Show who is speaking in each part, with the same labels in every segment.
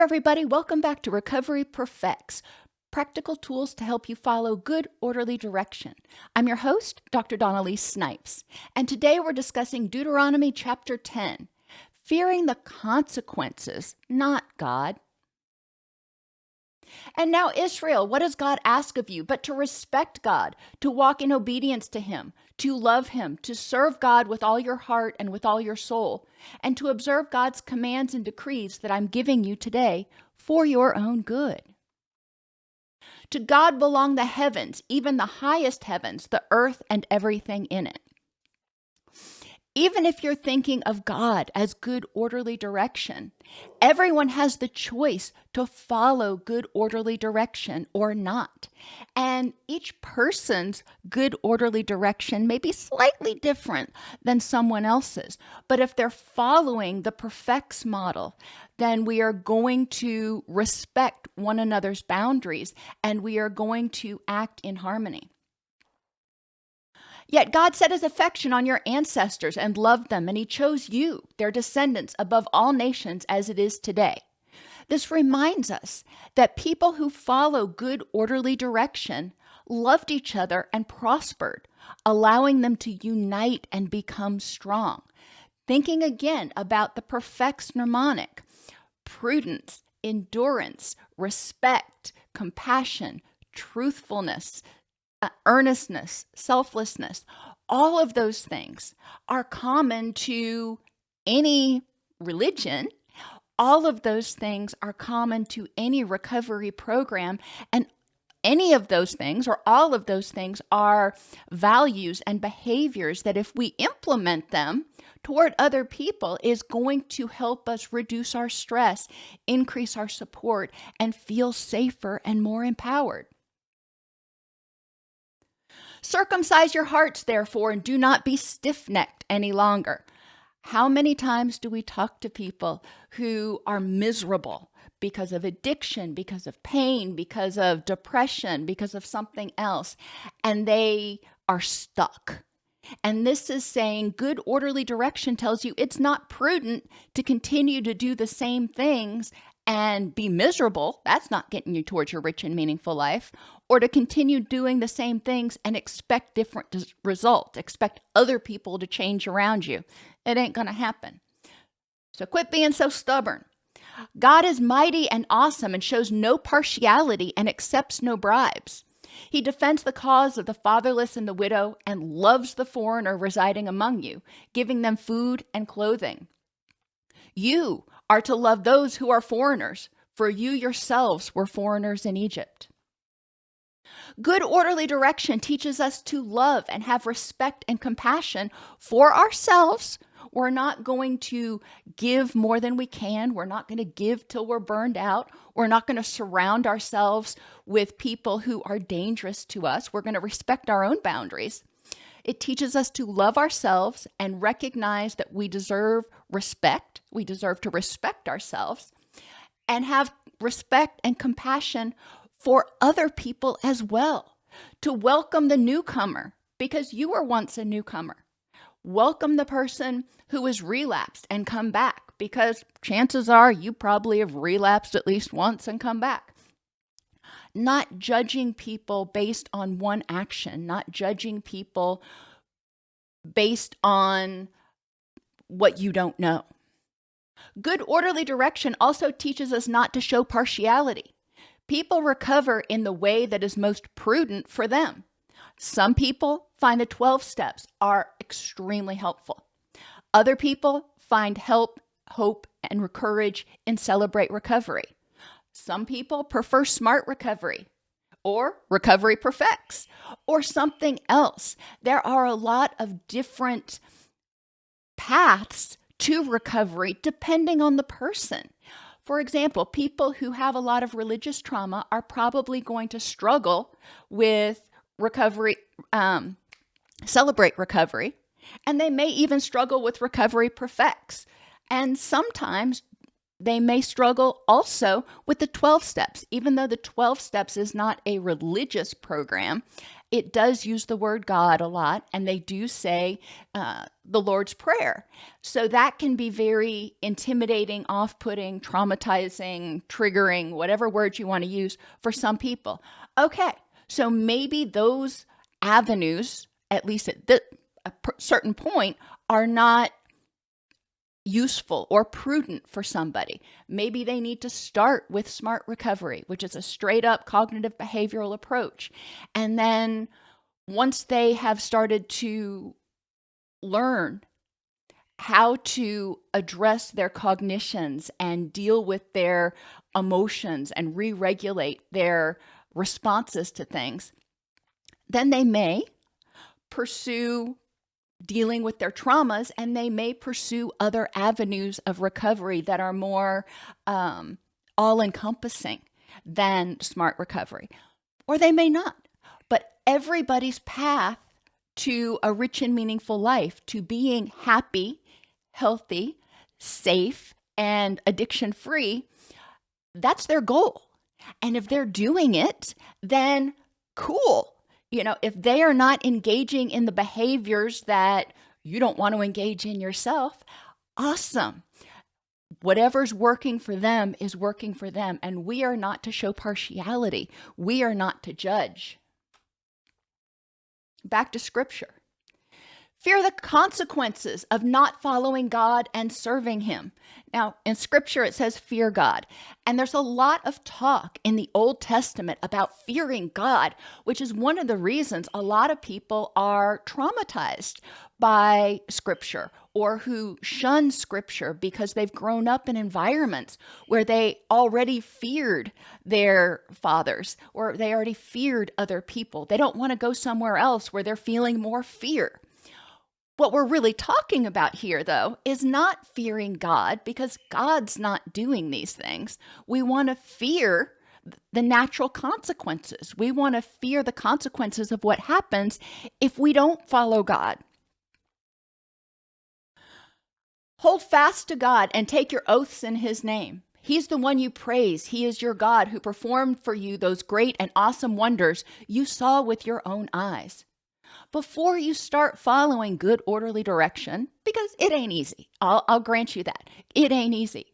Speaker 1: Everybody, welcome back to Recovery Perfects, practical tools to help you follow good, orderly direction. I'm your host, Dr. Donnelly Snipes, and today we're discussing Deuteronomy chapter 10, fearing the consequences, not God. And now, Israel, what does God ask of you but to respect God, to walk in obedience to Him, to love Him, to serve God with all your heart and with all your soul, and to observe God's commands and decrees that I'm giving you today for your own good. To God belong the heavens, even the highest heavens, the earth and everything in it. Even if you're thinking of God as good, orderly direction, everyone has the choice to follow good, orderly direction or not. And each person's good, orderly direction may be slightly different than someone else's. But if they're following the Perfects model, then we are going to respect one another's boundaries and we are going to act in harmony. Yet God set His affection on your ancestors and loved them, and He chose you, their descendants, above all nations as it is today. This reminds us that people who follow good, orderly direction loved each other and prospered, allowing them to unite and become strong. Thinking again about the Perfects mnemonic: prudence, endurance, respect, compassion, truthfulness, earnestness, selflessness, all of those things are common to any religion. All of those things are common to any recovery program, and any of those things or all of those things are values and behaviors that if we implement them toward other people is going to help us reduce our stress, increase our support, and feel safer and more empowered. Circumcise your hearts, therefore, and do not be stiff-necked any longer. How many times do we talk to people who are miserable because of addiction, because of pain, because of depression, because of something else, and they are stuck? And this is saying good, orderly direction tells you it's not prudent to continue to do the same things and be miserable. That's not getting you towards your rich and meaningful life. Or to continue doing the same things and expect different results, expect other people to change around you. It ain't going to happen. So quit being so stubborn. God is mighty and awesome and shows no partiality and accepts no bribes. He defends the cause of the fatherless and the widow and loves the foreigner residing among you, giving them food and clothing. You are to love those who are foreigners, for you yourselves were foreigners in Egypt. Good, orderly direction teaches us to love and have respect and compassion for ourselves. We're not going to give more than we can. We're not going to give till we're burned out. We're not going to surround ourselves with people who are dangerous to us. We're going to respect our own boundaries. It teaches us to love ourselves and recognize that we deserve respect. We deserve to respect ourselves and have respect and compassion for other people as well. To welcome the newcomer because you were once a newcomer. Welcome the person who has relapsed and come back because chances are you probably have relapsed at least once and come back. Not judging people based on one action, not judging people based on what you don't know. Good, orderly direction also teaches us not to show partiality. People recover in the way that is most prudent for them. Some people find the 12 steps are extremely helpful. Other people find help, hope, and courage in Celebrate Recovery. Some people prefer Smart Recovery or Recovery Perfects or something else. There are a lot of different paths to recovery depending on the person. For example, people who have a lot of religious trauma are probably going to struggle with recovery, Celebrate Recovery, and they may even struggle with Recovery Perfects. And sometimes they may struggle also with the 12 steps. Even though the 12 steps is not a religious program, it does use the word God a lot, and they do say the Lord's Prayer. So that can be very intimidating, off-putting, traumatizing, triggering, whatever words you want to use for some people. Okay, so maybe those avenues, at least at a certain point, are not useful or prudent for somebody. Maybe they need to start with SMART recovery, which is a straight up cognitive behavioral approach. And then once they have started to learn how to address their cognitions and deal with their emotions and re-regulate their responses to things, then they may pursue dealing with their traumas, and they may pursue other avenues of recovery that are more all-encompassing than SMART recovery. Or they may not. But everybody's path to a rich and meaningful life, to being happy, healthy, safe, and addiction-free, that's their goal. And if they're doing it, then cool. If they are not engaging in the behaviors that you don't want to engage in yourself, awesome. Whatever's working for them is working for them. And we are not to show partiality. We are not to judge. Back to Scripture. Fear the consequences of not following God and serving Him. Now, in Scripture, it says fear God. And there's a lot of talk in the Old Testament about fearing God, which is one of the reasons a lot of people are traumatized by Scripture or who shun Scripture because they've grown up in environments where they already feared their fathers or they already feared other people. They don't want to go somewhere else where they're feeling more fear. What we're really talking about here, though, is not fearing God, because God's not doing these things. We want to fear the natural consequences. We want to fear the consequences of what happens if we don't follow God. Hold fast to God and take your oaths in His name. He's the one you praise. He is your God who performed for you those great and awesome wonders you saw with your own eyes. Before you start following good, orderly direction, because it ain't easy. I'll grant you that. It ain't easy.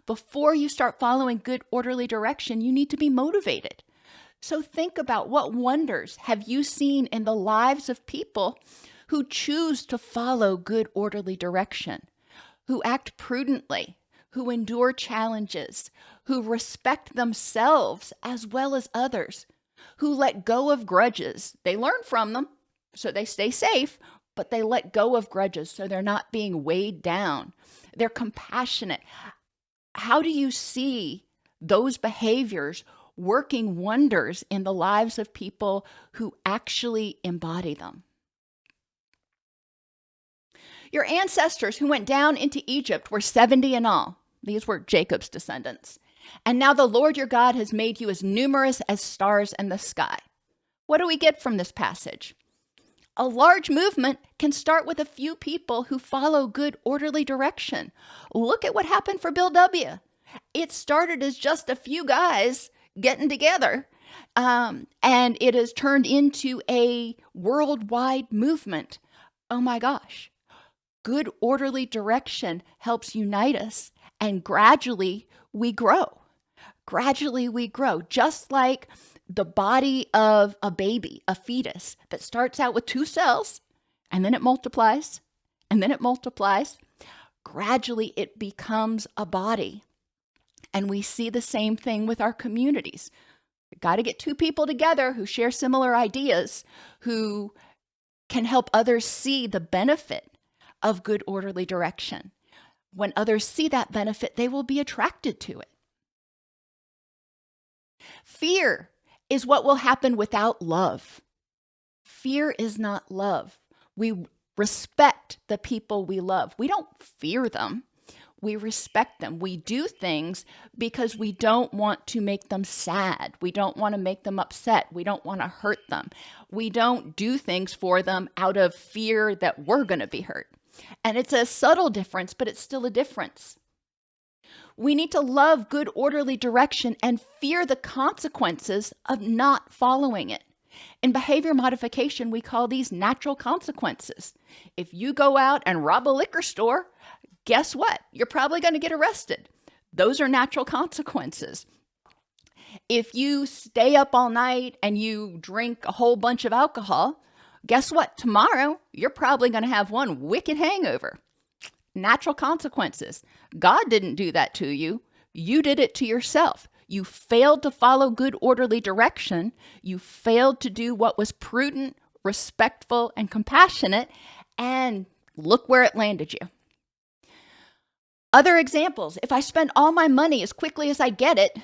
Speaker 1: Before you start following good, orderly direction, you need to be motivated. So think about what wonders have you seen in the lives of people who choose to follow good, orderly direction, who act prudently, who endure challenges, who respect themselves as well as others, who let go of grudges. They learn from them, so they stay safe, but they let go of grudges so they're not being weighed down. They're compassionate. How do you see those behaviors working wonders in the lives of people who actually embody them? Your ancestors who went down into Egypt were 70 in all. These were Jacob's descendants. And now the Lord your God has made you as numerous as stars in the sky. What do we get from this passage? A large movement can start with a few people who follow good, orderly direction. Look at what happened for Bill W. It started as just a few guys getting together, and it has turned into a worldwide movement. Oh my gosh. Good, orderly direction helps unite us, and gradually we grow. Gradually we grow, just like the body of a baby, a fetus, that starts out with 2 cells, and then it multiplies, and then it multiplies. Gradually, it becomes a body. And we see the same thing with our communities. We've got to get 2 people together who share similar ideas, who can help others see the benefit of good, orderly direction. When others see that benefit, they will be attracted to it. Fear is what will happen without love. Fear is not love. We respect the people we love. We don't fear them. We respect them. We do things because we don't want to make them sad. We don't want to make them upset. We don't want to hurt them. We don't do things for them out of fear that we're going to be hurt. And it's a subtle difference, but it's still a difference. We need to love good, orderly direction and fear the consequences of not following it. In behavior modification, we call these natural consequences. If you go out and rob a liquor store, guess what? You're probably going to get arrested. Those are natural consequences. If you stay up all night and you drink a whole bunch of alcohol, guess what? Tomorrow, you're probably going to have one wicked hangover. Natural consequences. God didn't do that to you. You did it to yourself. You failed to follow good, orderly direction. You failed to do what was prudent, respectful, and compassionate. And look where it landed you. Other examples. If I spend all my money as quickly as I get it,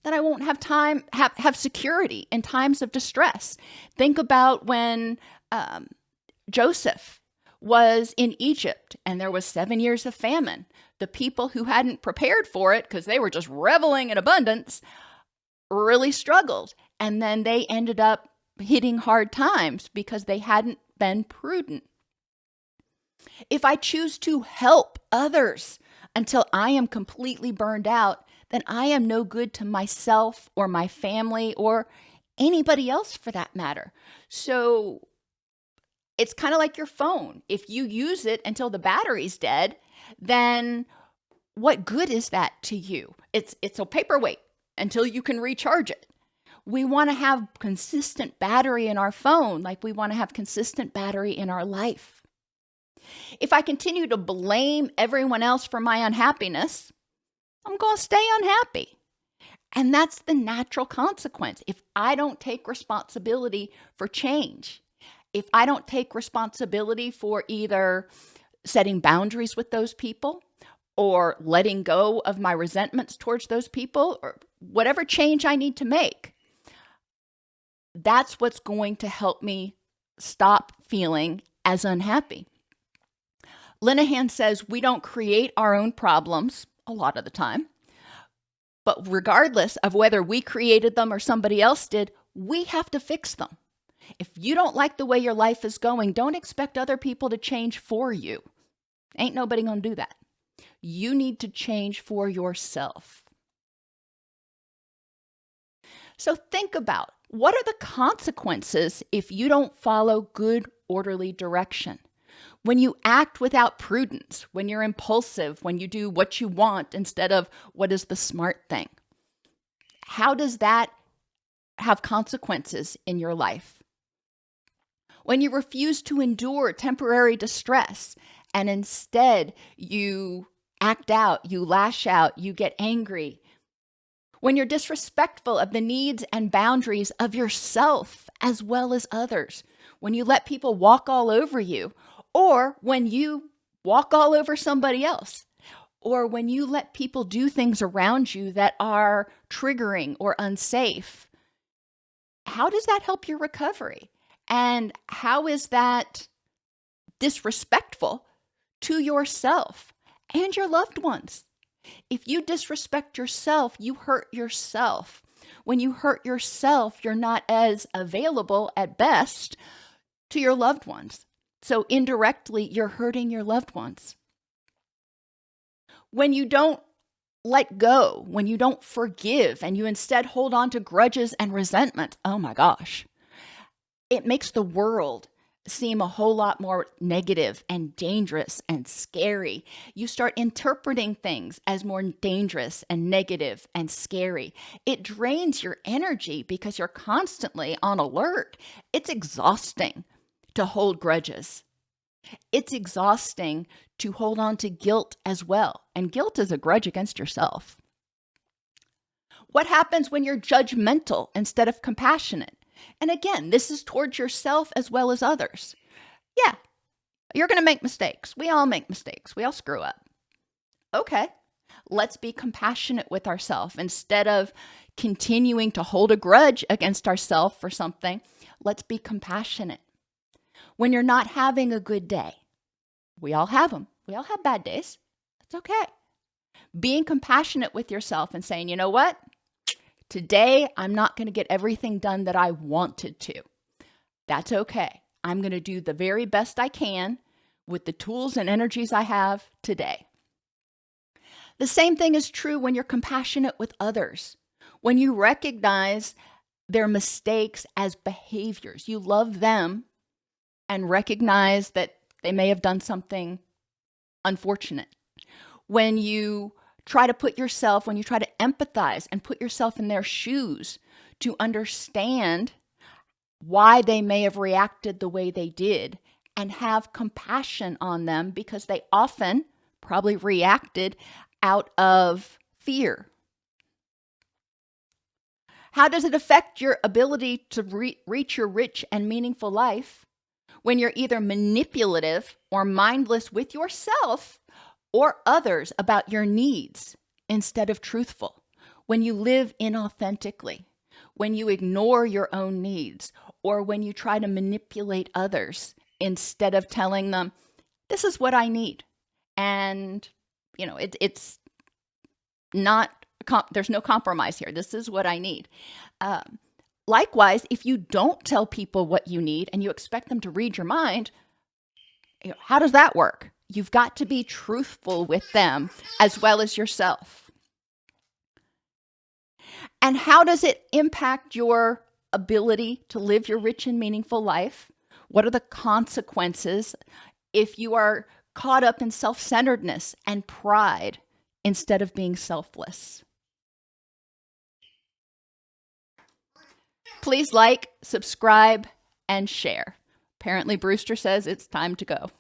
Speaker 1: then I won't have time, have security in times of distress. Think about when Joseph was in Egypt and there was 7 years of famine. The people who hadn't prepared for it because they were just reveling in abundance really struggled. And then they ended up hitting hard times because they hadn't been prudent. If I choose to help others until I am completely burned out, then I am no good to myself or my family or anybody else for that matter. So it's kind of like your phone. If you use it until the battery's dead, then what good is that to you? It's a paperweight until you can recharge it. We want to have consistent battery in our phone, like we want to have consistent battery in our life. If I continue to blame everyone else for my unhappiness, I'm going to stay unhappy. And that's the natural consequence. If I don't take responsibility for change, if I don't take responsibility for either setting boundaries with those people or letting go of my resentments towards those people or whatever change I need to make, that's what's going to help me stop feeling as unhappy. Linehan says we don't create our own problems a lot of the time, but regardless of whether we created them or somebody else did, we have to fix them. If you don't like the way your life is going, don't expect other people to change for you. Ain't nobody gonna do that. You need to change for yourself. So think about, what are the consequences if you don't follow good, orderly direction? When you act without prudence, when you're impulsive, when you do what you want instead of what is the smart thing, how does that have consequences in your life? When you refuse to endure temporary distress and instead you act out, you lash out, you get angry. When you're disrespectful of the needs and boundaries of yourself as well as others. When you let people walk all over you, or when you walk all over somebody else, or when you let people do things around you that are triggering or unsafe. How does that help your recovery? And how is that disrespectful to yourself and your loved ones? If you disrespect yourself, you hurt yourself. When you hurt yourself, you're not as available at best to your loved ones. So indirectly, you're hurting your loved ones. When you don't let go, when you don't forgive, and you instead hold on to grudges and resentment, oh my gosh, it makes the world seem a whole lot more negative and dangerous and scary. You start interpreting things as more dangerous and negative and scary. It drains your energy because you're constantly on alert. It's exhausting to hold grudges. It's exhausting to hold on to guilt as well. And guilt is a grudge against yourself. What happens when you're judgmental instead of compassionate? And again, this is towards yourself as well as others. Yeah, you're going to make mistakes. We all make mistakes. We all screw up. Okay, let's be compassionate with ourselves. Instead of continuing to hold a grudge against ourselves for something, let's be compassionate. When you're not having a good day, we all have them. We all have bad days. It's okay. Being compassionate with yourself and saying, you know what? Today, I'm not going to get everything done that I wanted to. That's okay. I'm going to do the very best I can with the tools and energies I have today. The same thing is true when you're compassionate with others. When you recognize their mistakes as behaviors, you love them and recognize that they may have done something unfortunate. When you try to empathize and put yourself in their shoes to understand why they may have reacted the way they did and have compassion on them because they often probably reacted out of fear. How does it affect your ability to reach your rich and meaningful life when you're either manipulative or mindless with yourself or others about your needs instead of truthful? When you live inauthentically, when you ignore your own needs, or when you try to manipulate others instead of telling them, this is what I need. And, it's not, there's no compromise here. This is what I need. Likewise, if you don't tell people what you need and you expect them to read your mind, how does that work? You've got to be truthful with them as well as yourself. And how does it impact your ability to live your rich and meaningful life? What are the consequences if you are caught up in self-centeredness and pride instead of being selfless? Please like, subscribe, and share. Apparently, Brewster says it's time to go.